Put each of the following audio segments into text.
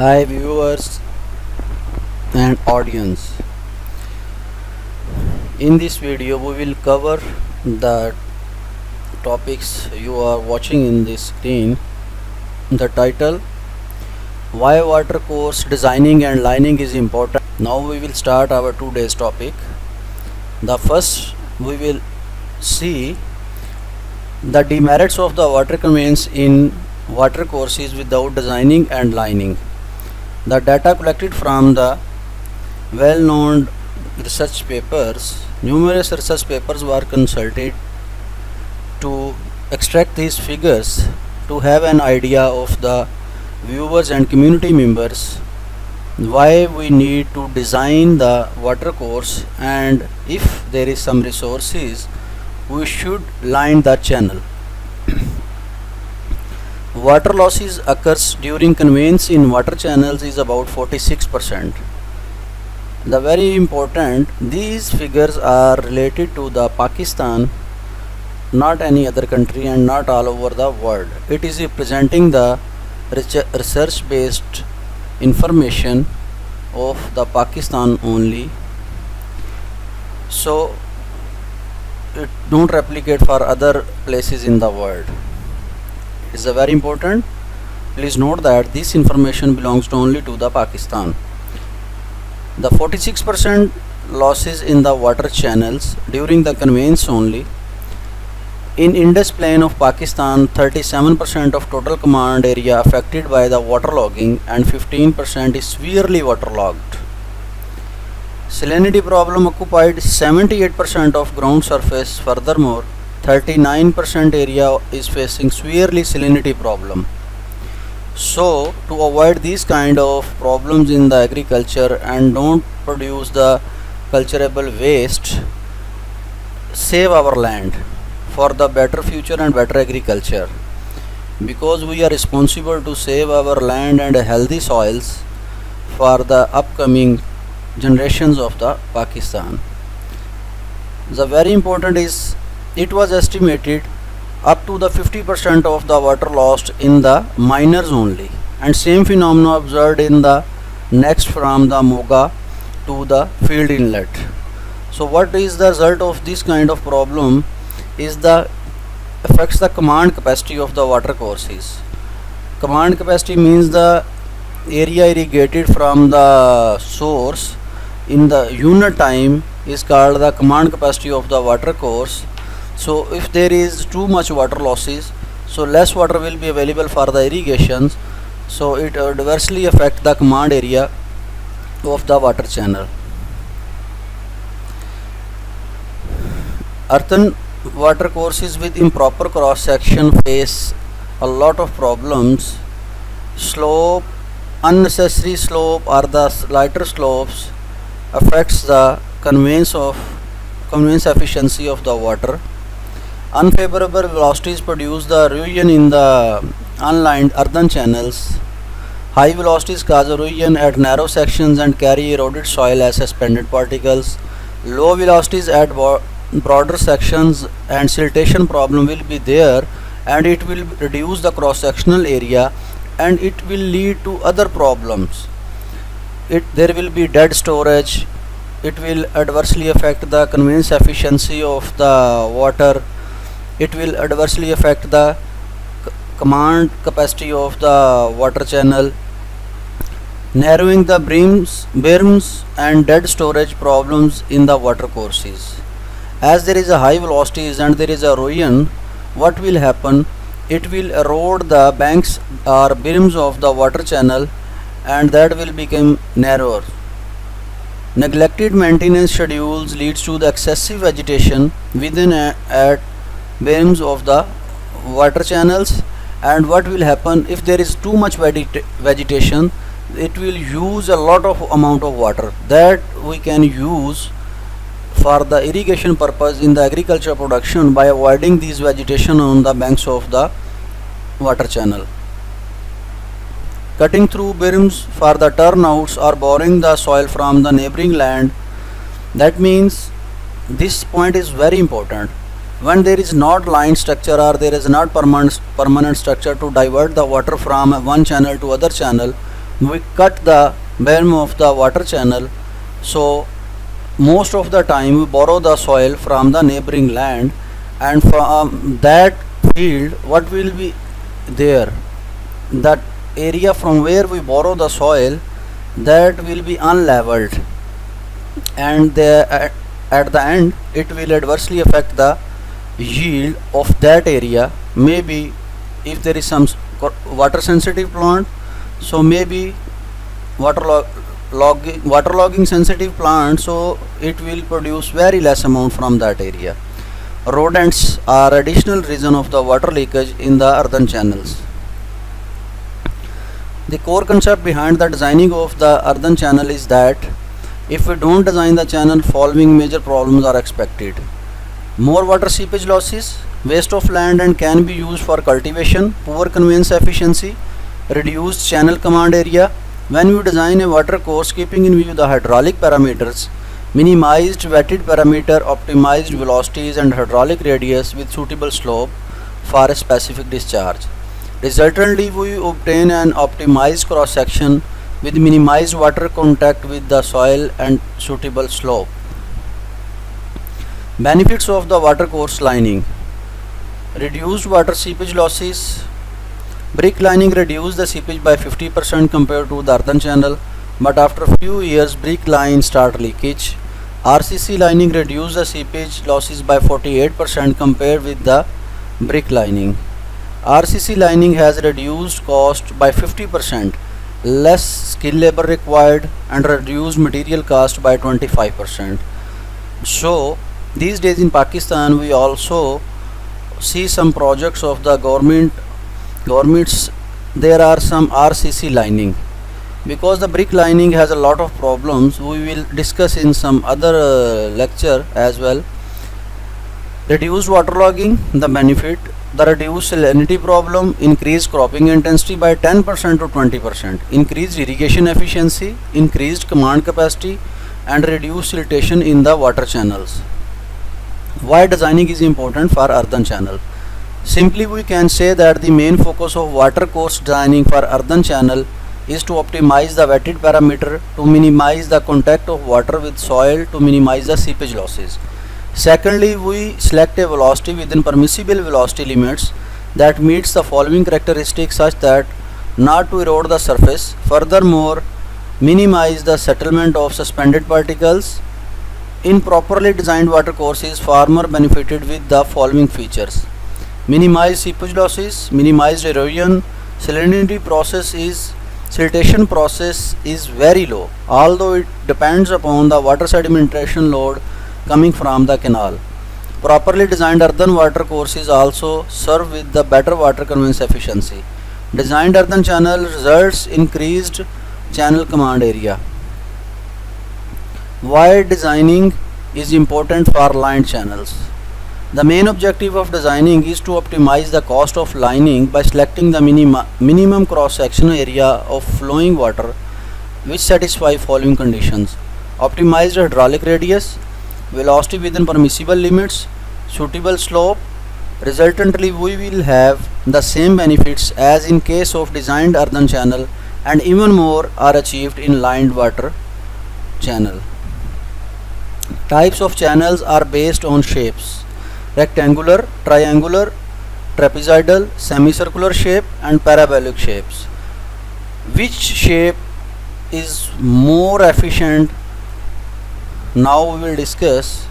Hi viewers and audience. In this video we will cover the topics you are watching in the screen. The title, why water course designing and lining is important. Now we will start our today's topic. The first we will see the demerits of the water conveyance in water courses without designing and lining. The data collected from the well-known research papers, numerous research papers were consulted to extract these figures to have an idea of the viewers and community members why we need to design the water course, and if there is some resources we should line the channel. Water losses occurs during conveyance in water channels is about 46%. The very important, these figures are related to the Pakistan, not any other country and not all over the world. It is representing the research based information of the Pakistan only, so it don't replicate for other places in the world. Is very important. Please note that this information belongs only to the Pakistan. The 46% losses in the water channels during the conveyance only. In Indus plain of Pakistan, 37% of total command area affected by the waterlogging and 15% is severely waterlogged. Salinity problem occupied 78% of ground surface. Furthermore, 39% area is facing severely salinity problem. So to avoid these kind of problems in the agriculture and don't produce the culturable waste, save our land for the better future and better agriculture, because we are responsible to save our land and healthy soils for the upcoming generations of the Pakistan. The very important is, it was estimated up to the 50% of the water lost in the miners only, and same phenomena observed in the next from the Moga to the field inlet. So what is the result of this kind of problem is the affects the command capacity of the water courses. Command capacity means the area irrigated from the source in the unit time is called the command capacity of the water course. So if there is too much water losses, so less water will be available for the irrigations, so it adversely affect the command area of the water channel. Earthen water courses with improper cross section face a lot of problems. Slope, unnecessary slope or the lighter slopes affects the conveyance efficiency of the water. Unfavorable velocities produce the erosion in the unlined earthen channels. High velocities cause erosion at narrow sections and carry eroded soil as suspended particles. Low velocities at broader sections and siltation problem will be there, and it will reduce the cross sectional area and it will lead to other problems. There will be dead storage. It will adversely affect the conveyance efficiency of the water. It will adversely affect the command capacity of the water channel, narrowing the berms and dead storage problems in the water courses. As there is a high velocities and there is erosion, what will happen? It will erode the banks or berms of the water channel, and that will become narrower. Neglected maintenance schedules leads to the excessive vegetation within at berms of the water channels, and what will happen if there is too much vegetation, it will use a lot of amount of water that we can use for the irrigation purpose in the agriculture production by avoiding these vegetation on the banks of the water channel. Cutting through berms for the turnouts or borrowing the soil from the neighboring land. That means this point is very important. When there is not line structure or there is not permanent structure to divert the water from one channel to other channel, we cut the bottom of the water channel, so most of the time we borrow the soil from the neighboring land, and from that field what will be there, that area from where we borrow the soil, that will be unleveled, and at the end it will adversely affect the yield of that area. Maybe if there is some water sensitive plant, so maybe waterlogging sensitive plant, so it will produce very less amount from that area. Rodents are additional reason of the water leakage in the earthen channels. The core concept behind the designing of the earthen channel is that if we don't design the channel, following major problems are expected. More water seepage losses, waste of land and can be used for cultivation, poor conveyance efficiency, reduced channel command area. When you design a water course keeping in view the hydraulic parameters, minimized wetted parameter, optimized velocities and hydraulic radius with suitable slope for a specific discharge. Resultantly, we obtain an optimized cross section with minimized water contact with the soil and suitable slope. Benefits of the water course lining: reduced water seepage losses. Brick lining reduces the seepage by 50% compared to the earthen channel, but after a few years brick lines start leakage. RCC lining reduces the seepage losses by 48% compared with the brick lining. RCC lining has reduced cost by 50%, less skill labor required, and reduced material cost by 25%. So these days in Pakistan we also see some projects of the governments, there are some RCC lining. Because the brick lining has a lot of problems, we will discuss in some other lecture as well. Reduced waterlogging, the benefit: the reduced salinity problem, increased cropping intensity by 10% to 20%, increased irrigation efficiency, increased command capacity, and reduced siltation in the water channels. Why designing is important for earthen channel? Simply we can say that the main focus of water course designing for earthen channel is to optimize the wetted parameter, to minimize the contact of water with soil, to minimize the seepage losses. Secondly, we select a velocity within permissible velocity limits that meets the following characteristics, such that not to erode the surface. Furthermore, minimize the settlement of suspended particles. In properly designed water courses, farmer benefited with the following features: minimize seepage losses, minimized erosion, siltation process is very low, although it depends upon the water sedimentation load coming from the canal. Properly designed earthen water courses also serve with the better water conveyance efficiency. Designed earthen channel results increased channel command area. Why designing is important for lined channels? The main objective of designing is to optimize the cost of lining by selecting the minimum cross-sectional area of flowing water which satisfy following conditions: optimized hydraulic radius, velocity within permissible limits, suitable slope. Resultantly, we will have the same benefits as in case of designed earthen channel, and even more are achieved in lined water channel. Types of channels are based on shapes: rectangular, triangular, trapezoidal, semicircular shape, and parabolic shapes. Which shape is more efficient? Now we will discuss.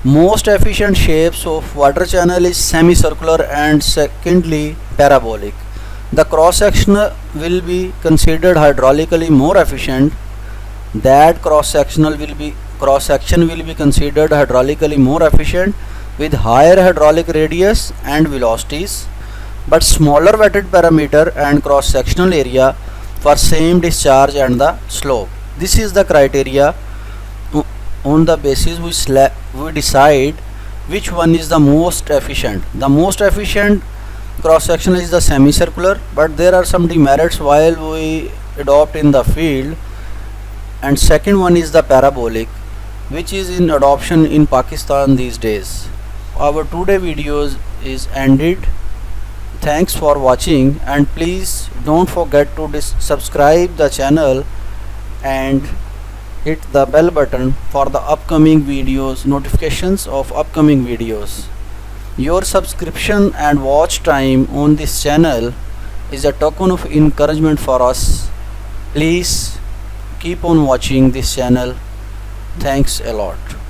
Most efficient shapes of water channel is semicircular and secondly parabolic. The cross section will be considered hydraulically more efficient. That cross section will be considered hydraulically more efficient with higher hydraulic radius and velocities, but smaller wetted parameter and cross sectional area for same discharge and the slope. This is the criteria on the basis we decide which one is the most efficient. The most efficient cross section is the semicircular, but there are some demerits while we adopt in the field, and second one is the parabolic, which is in adoption in Pakistan these days. Our today videos is ended. Thanks for watching, and please don't forget to subscribe the channel and hit the bell button for the upcoming videos, notifications of upcoming videos. Your subscription and watch time on this channel is a token of encouragement for us. Please keep on watching this channel. Thanks a lot.